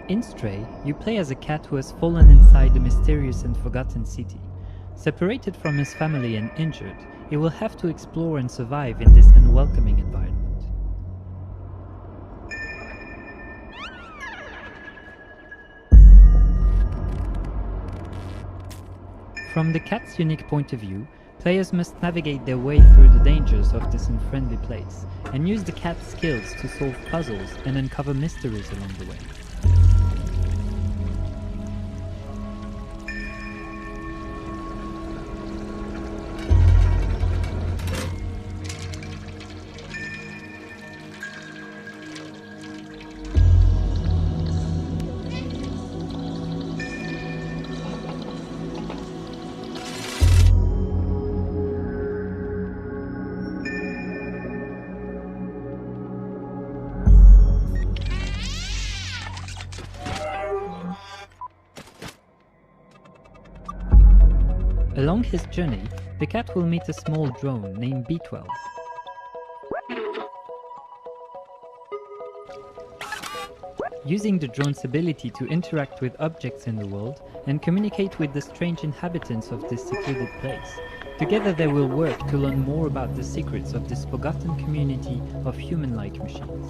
In Stray, you play as a cat who has fallen inside a mysterious and forgotten city. Separated from his family and injured, he will have to explore and survive in this unwelcoming environment. From the cat's unique point of view, players must navigate their way through the dangers of this unfriendly place, and use the cat's skills to solve puzzles and uncover mysteries along the way. Along his journey, the cat will meet a small drone named B12. Using the drone's ability to interact with objects in the world and communicate with the strange inhabitants of this secluded place, together they will work to learn more about the secrets of this forgotten community of human-like machines.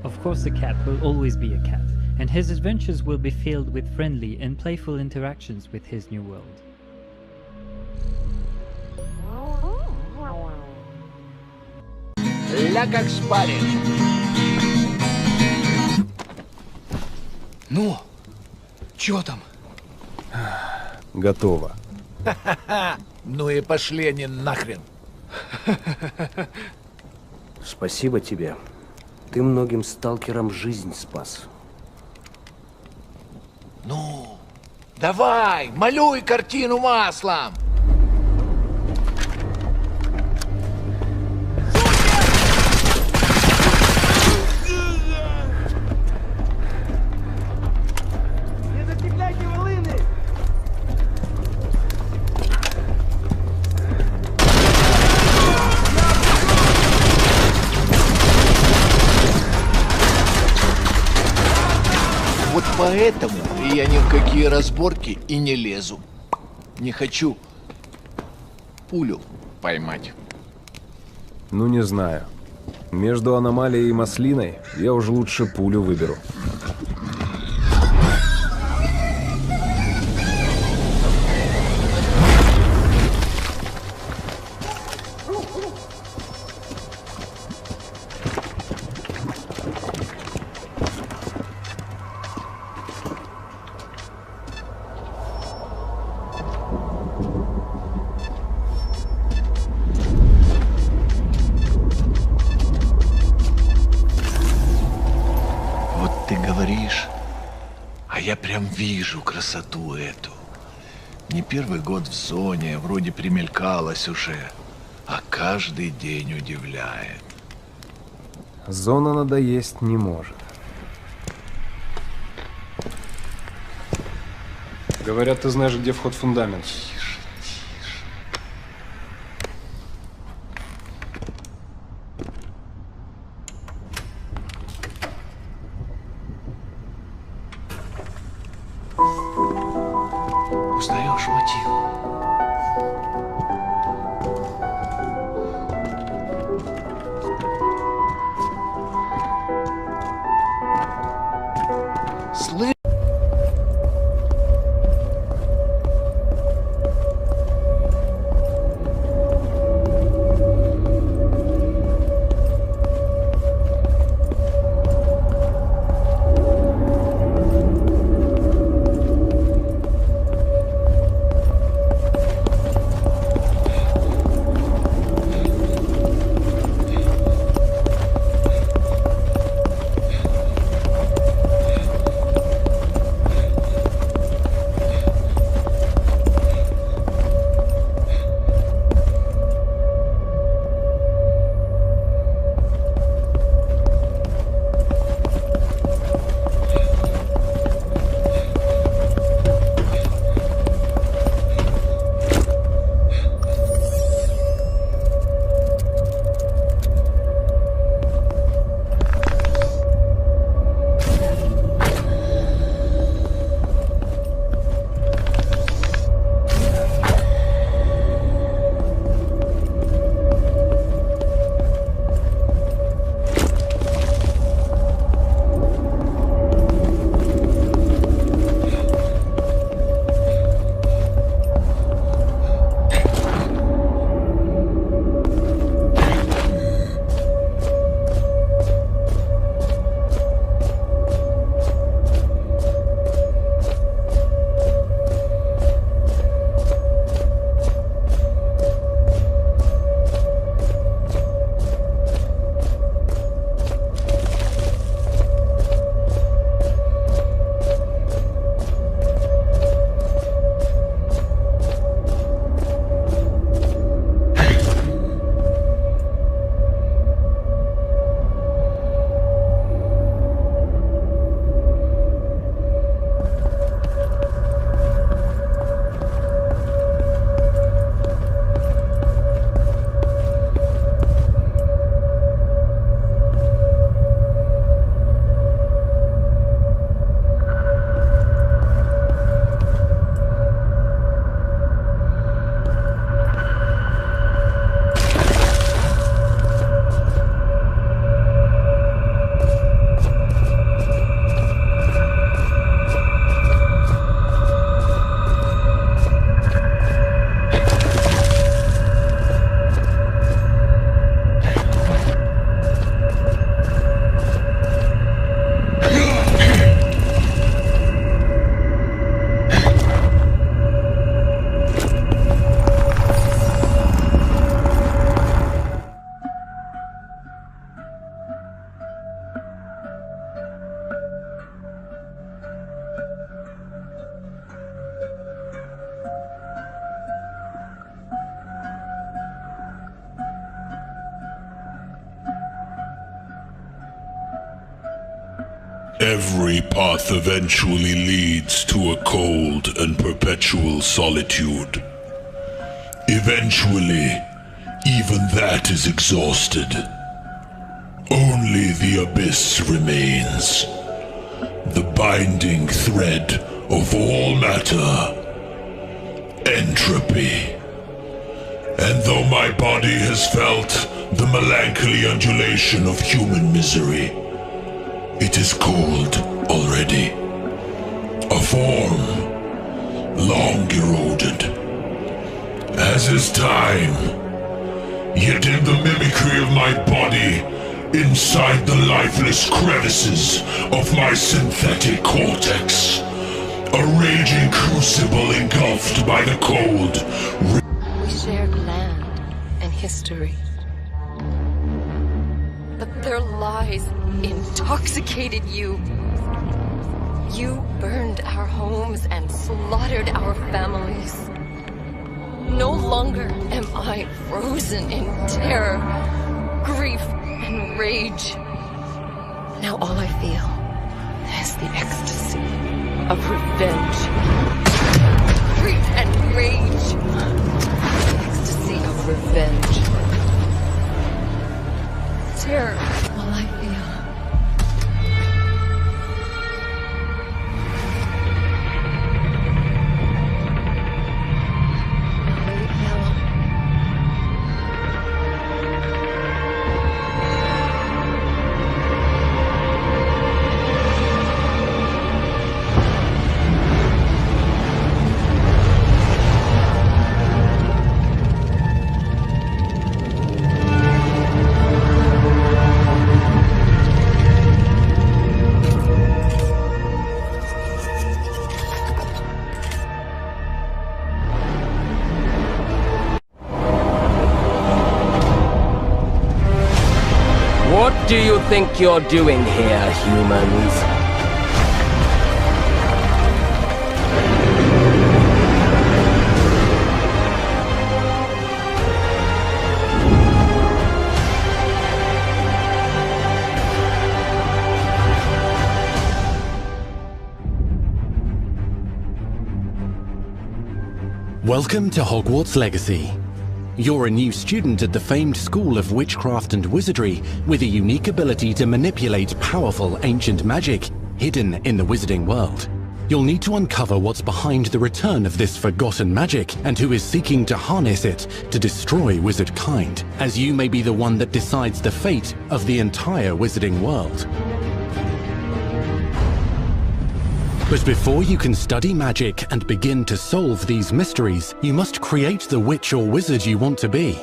Of course, a cat will always be a cat, and his adventures will be filled with friendly and playful interactions with his new world. Ля как спарит. Ну, чё там? Готово. Ну и пошли они нахрен. Спасибо тебе. Ты многим сталкерам жизнь спас. Ну, давай, малюй картину маслом. Вот поэтому я ни в какие разборки и не лезу. Не хочу пулю поймать. Ну, не знаю. Между аномалией и маслиной я уже лучше пулю выберу. Вот ты говоришь, а я прям вижу красоту эту. Не первый год в зоне, вроде примелькалась уже, а каждый день удивляет. Зона надоесть не может. Говорят, ты знаешь, где вход в фундамент. Узнаешь мотив? Слышь? Every path eventually leads to a cold and perpetual solitude. Eventually, even that is exhausted. Only the abyss remains. The binding thread of all matter. Entropy. And though my body has felt the melancholy undulation of human misery, it is cold already. A form long eroded. As is time. Yet in the mimicry of my body, inside the lifeless crevices of my synthetic cortex, a raging crucible engulfed by the cold. We shared land and history. But their lies intoxicated you. You burned our homes and slaughtered our families. No longer am I frozen in terror, grief, and rage. Now all I feel is the ecstasy of revenge. Grief and rage. The ecstasy of revenge. Terror, all I feel. What do you think you're doing here, humans? Welcome to Hogwarts Legacy. You're a new student at the famed School of Witchcraft and Wizardry with a unique ability to manipulate powerful ancient magic hidden in the wizarding world. You'll need to uncover what's behind the return of this forgotten magic and who is seeking to harness it to destroy wizard kind, as you may be the one that decides the fate of the entire wizarding world. But before you can study magic and begin to solve these mysteries, you must create the witch or wizard you want to be.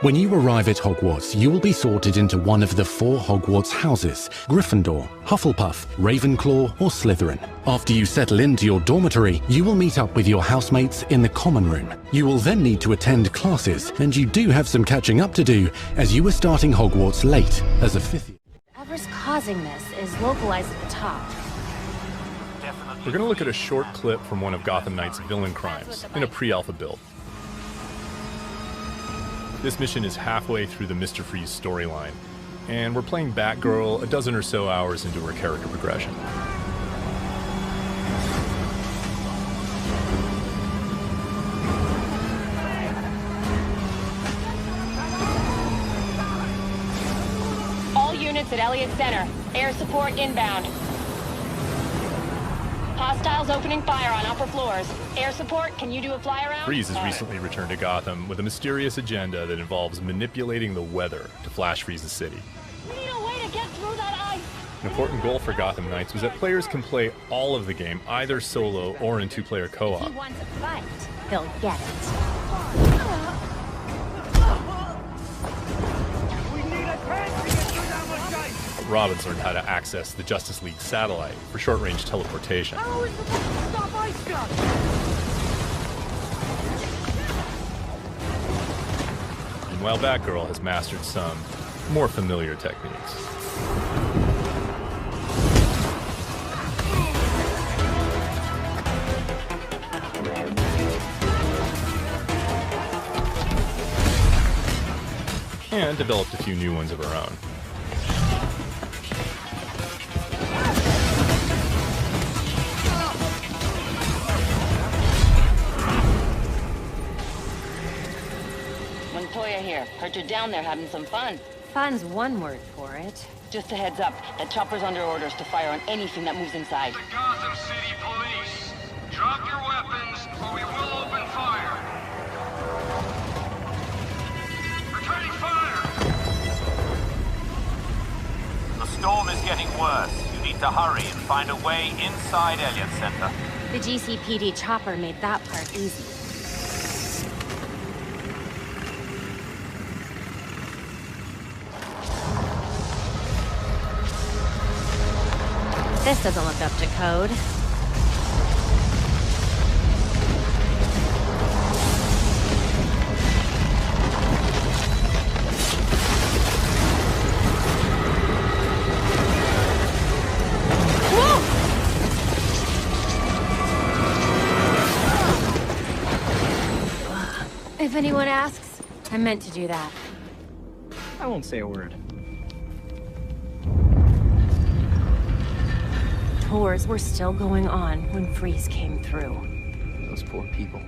When you arrive at Hogwarts, you will be sorted into one of the 4 Hogwarts houses: Gryffindor, Hufflepuff, Ravenclaw, or Slytherin. After you settle into your dormitory, you will meet up with your housemates in the common room. You will then need to attend classes, and you do have some catching up to do, as you are starting Hogwarts late as a 5th year. Whatever's causing this is localized at the top. We're going to look at a short clip from one of Gotham Knight's villain crimes in a pre-alpha build. This mission is halfway through the Mr. Freeze storyline, and we're playing Batgirl a dozen or so hours into her character progression. All units at Elliott Center. Air support inbound. Hostiles opening fire on upper floors. Air support, can you do a fly around? Freeze has recently returned to Gotham with a mysterious agenda that involves manipulating the weather to flash freeze the city. We need a way to get through that ice. An important goal for Gotham Knights was that players can play all of the game, either solo or in 2-player co-op. If he wants a fight, he'll get it. Robin's learned how to access the Justice League satellite for short-range teleportation. How are we supposed to stop ice guns? Meanwhile, Batgirl has mastered some more familiar techniques. And developed a few new ones of her own. here. Heard you're down there having some fun. Fun's one word for it. Just a heads up, that chopper's under orders to fire on anything that moves inside. The Gotham City Police. Drop your weapons, or we will open fire. Returning fire! The storm is getting worse. You need to hurry and find a way inside Elliott Center. The GCPD chopper made that part easy. This doesn't look up to code. Whoa! If anyone asks, I meant to do that. I won't say a word. Tours were still going on when Freeze came through. Those poor people.